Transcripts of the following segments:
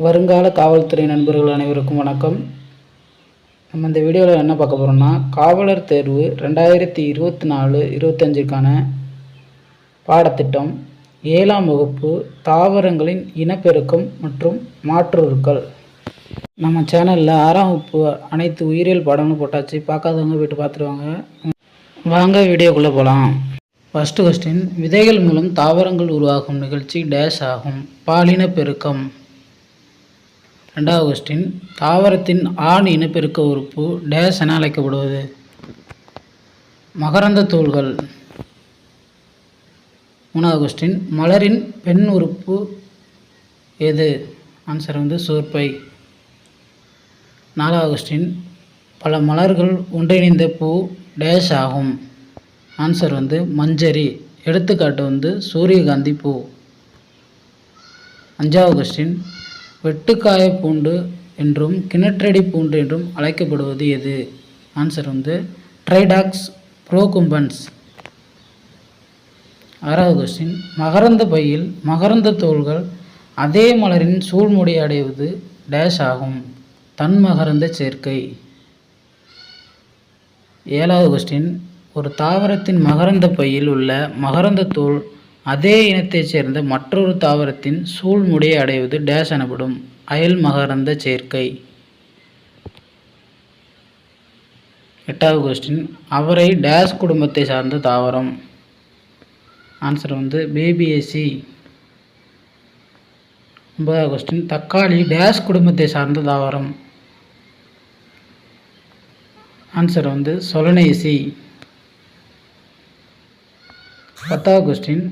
வருங்கால காவல்துறை நண்பர்கள் அனைவருக்கும் வணக்கம். நம்ம இந்த வீடியோவில் என்ன பார்க்க போகிறோம்னா, காவலர் தேர்வு 2024-25க்கான பாடத்திட்டம் 7ஆம் வகுப்பு தாவரங்களின் இனப்பெருக்கம் மற்றும் மாற்றுருக்கள். நம்ம சேனலில் 6ஆம் வகுப்பு அனைத்து உயிரியல் பாடங்களும் போட்டாச்சு. பார்க்காதவங்க போய்ட்டு பார்த்துருவாங்க. வாங்க வீடியோக்குள்ளே போகலாம். ஃபஸ்ட்டு கொஸ்டின், விதைகள் மூலம் தாவரங்கள் உருவாகும் நிகழ்ச்சி டேஷ் ஆகும். பாலின பெருக்கம். ரெண்டாவது கொஸ்டின், தாவரத்தின் ஆண் இனப்பெருக்க உறுப்பு டேஷ் என அழைக்கப்படுவது. மகரந்த தூள்கள். மூணாவது கொஸ்டின், மலரின் பெண் உறுப்பு எது? ஆன்சர் சூர்ப்பை. நாலாவது கொஸ்டின், பல மலர்கள் ஒன்றிணைந்த பூ டேஷ் ஆகும். ஆன்சர் மஞ்சரி. எடுத்துக்காட்டு சூரியகாந்தி பூ. அஞ்சாவது கொஸ்டின், வெட்டுக்காய பூண்டு என்றும் கிணற்றடி பூண்டு என்றும் அழைக்கப்படுவது எது? Answer tridax procumbens. ஆறாவது கொஸ்டின், மகரந்த பையில் மகரந்த தோள்கள் அதே மலரின் சூழ்முடி அடைவது டேஷ் ஆகும். தன்மகரந்த சேர்க்கை. ஏழாவது கொஸ்டின், ஒரு தாவரத்தின் மகரந்த பையில் உள்ள மகரந்த தோல் அதே இனத்தைச் சேர்ந்த மற்றொரு தாவரத்தின் சூழ்முடியை அடைவது டேஷ் எனப்படும். அயல் மகரந்த சேர்க்கை. எட்டாவது கொஸ்டின், அவரை டேஷ் குடும்பத்தை சார்ந்த தாவரம். ஆன்சர் பேபியேசி. ஒன்பதாவது கொஸ்டின், தக்காளி டேஷ் குடும்பத்தை சார்ந்த தாவரம். ஆன்சர் சொலனேசி. பத்தாவது கொஸ்டின்,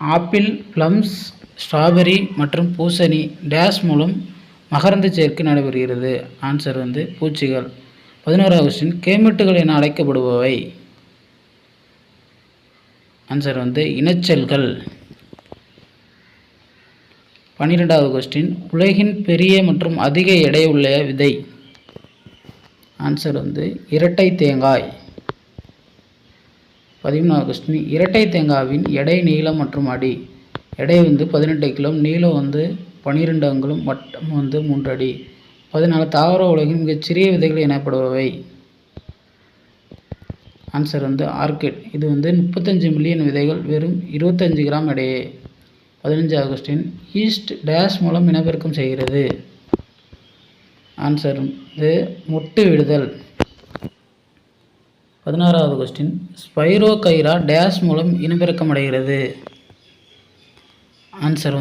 ஆப்பிள், பிளம்ஸ், ஸ்ட்ராபெரி மற்றும் பூசணி டேஷ் மூலம் மகரந்த சேர்க்கை நடைபெறுகிறது. ஆன்சர் பூச்சிகள். 11வது கொஸ்டின், கேமெட்டுகள் என அழைக்கப்படுபவை. ஆன்சர் இனச்செல்கள். 12வது கொஸ்டின், உலகின் பெரிய மற்றும் அதிக எடை உள்ள விதை. ஆன்சர் இரட்டை தேங்காய். 13வது கொஸ்டின், இரட்டை தேங்காவின் எடை, நீளம் மற்றும் அடி. எடை 18 கிலோ, நீளம் 12 அங்குலம், வட்டம் 3 அடி. 14 தாவர உலகின் மிகச்சிறிய விதைகள் எனப்படுபவை. Answer orchid. இது 35 மில்லியன் விதைகள், வெறும் 25 கிராம் எடையே. 15வது கொஸ்டின், ஈஸ்ட் டேஷ் மூலம் இனப்பெருக்கம் செய்கிறது. ஆன்சர் மொட்டு விடுதல். 16வது கொஸ்டின், ஸ்பைரோகைரா டேஷ் மூலம் இனப்பெருக்கம் அடைகிறது. ஆன்சர்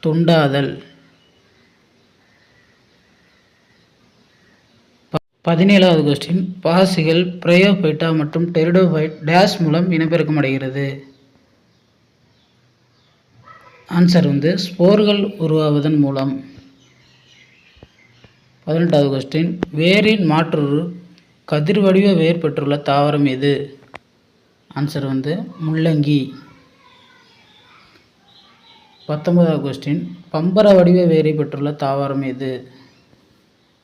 துண்டாதல். 17வது கொஸ்டின், பாசிகள் பிரயோபைட்டா மற்றும் டெரிடோஃபைட் டேஷ் மூலம் இனப்பெருக்கம் அடைகிறது. ஆன்சர் ஸ்போர்கள் உருவாவதன் மூலம். 18வது கொஸ்டின், வேரின் மாற்றுரு கதிர் வடிவ வேர் பெற்றுள்ள தாவரம் எது? ஆன்சர் முள்ளங்கி. 19வது கொஸ்டின், பம்பர வடிவ வேரை பெற்றுள்ள தாவரம் எது?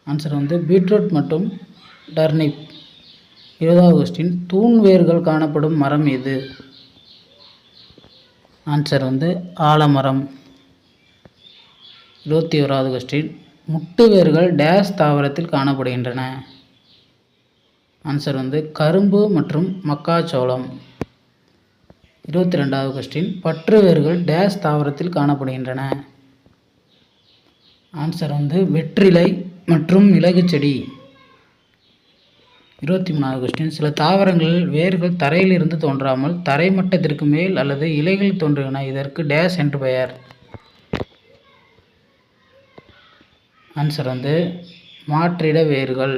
ஆன்சர் பீட்ரூட் மற்றும் டர்னிப். 20வது கொஸ்டின், தூண் வேர்கள் காணப்படும் மரம் எது? ஆன்சர் ஆலமரம். 21வது கொஸ்டின், முட்டு வேர்கள் டேஷ் தாவரத்தில் காணப்படுகின்றன. ஆன்சர் கரும்பு மற்றும் மக்காச்சோளம். 22வது கொஸ்டின், பற்று வேர்கள் டேஷ் தாவரத்தில் காணப்படுகின்றன. ஆன்சர் வெற்றிலை மற்றும் மிளகு செடி. 23வது கொஸ்டின், சில தாவரங்களில் வேர்கள் தரையிலிருந்து தோன்றாமல் தரை மட்டத்திற்கு மேல் அல்லது இலைகள் தோன்றுகின்றன. இதற்கு டேஷ் என்று பெயர். ஆன்சர் மாற்றிட வேர்கள்.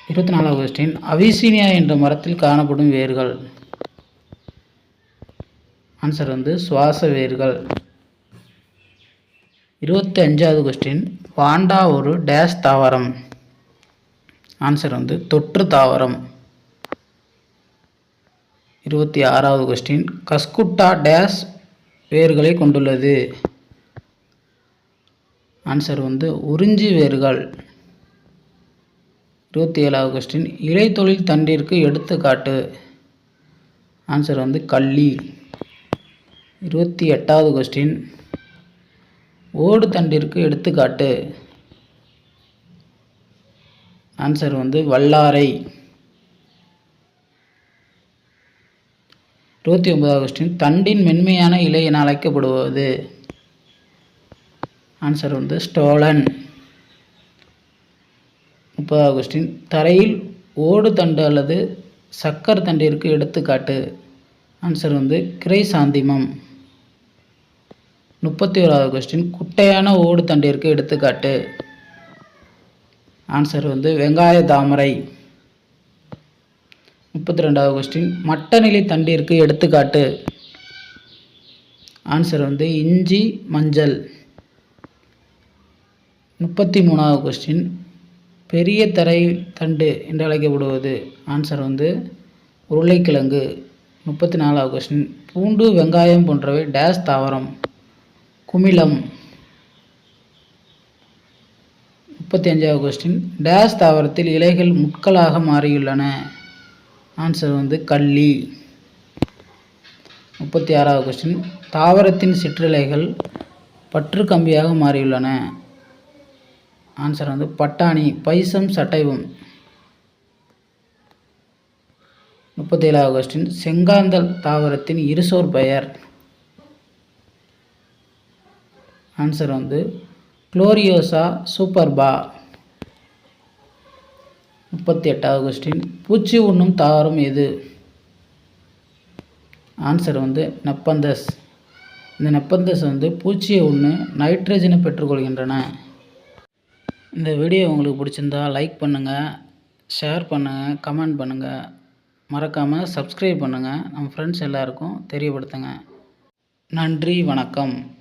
24வது கொஸ்டின், அவிசீனியா என்ற மரத்தில் காணப்படும் வேர்கள். ஆன்சர் சுவாச வேர்கள். 25வது கொஸ்டின், வாண்டா ஒரு டேஷ் தாவரம். ஆன்சர் தொற்று தாவரம். 26வது கொஸ்டின், கஸ்குட்டா டேஷ் வேர்களை கொண்டுள்ளது. ஆன்சர் உறிஞ்சி வேர்கள். 27வது கொஸ்டின், இலை தொழில் தண்டிற்கு எடுத்துக்காட்டு. ஆன்சர் கள்ளி. 28வது கொஸ்டின், ஓடு தண்டிற்கு எடுத்துக்காட்டு. ஆன்சர் வல்லாரை. 29வது கொஸ்டின், தண்டின் மென்மையான இலை என அழைக்கப்படுவது. Answer stolon. 30வது கொஸ்டின், தரையில் ஓடு தண்டு அல்லது சக்கர் தண்டிற்கு எடுத்துக்காட்டு. ஆன்சர் கிரைசாந்திமம். 31வது கொஸ்டின், குட்டையான ஓடு தண்டிற்கு எடுத்துக்காட்டு. ஆன்சர் வெங்காய தாமரை. 32வது கொஸ்டின், மட்டநிலை தண்டிற்கு எடுத்துக்காட்டு. ஆன்சர் இஞ்சி மஞ்சள். 33வது கொஸ்டின், பெரிய தரை தண்டு என்று அழைக்கப்படுவது. ஆன்சர் உருளைக்கிழங்கு. 34வது கொஸ்டின், பூண்டு வெங்காயம் போன்றவை டேஸ் தாவரம். குமிழம். 35வது கொஸ்டின், டேஸ் தாவரத்தில் இலைகள் முட்களாக மாறியுள்ளன. ஆன்சர் கள்ளி. 36வது கொஸ்டின், தாவரத்தின் சிற்றிலைகள் பற்று கம்பியாக மாறியுள்ளன. ஆன்சர் பட்டாணி, பைசம் சட்டைவம். 37வது கொஸ்டின், செங்காந்தல் தாவரத்தின் இருசோர் பெயர். Answer gloriosa superba. 38வது கொஸ்டின், பூச்சி உண்ணும் தாவரம் எது? Answer nepenthes. இந்த நெப்பந்தஸ் பூச்சியை உண்ணு நைட்ரஜனை பெற்றுக்கொள்கின்றன. இந்த வீடியோ உங்களுக்கு பிடிச்சிருந்தா லைக் பண்ணுங்கள், ஷேர் பண்ணுங்கள், கமெண்ட் பண்ணுங்கள். மறக்காமல் சப்ஸ்கிரைப் பண்ணுங்கள். நம்ம ஃப்ரெண்ட்ஸ் எல்லாருக்கும் தெரியப்படுத்துங்க. நன்றி, வணக்கம்.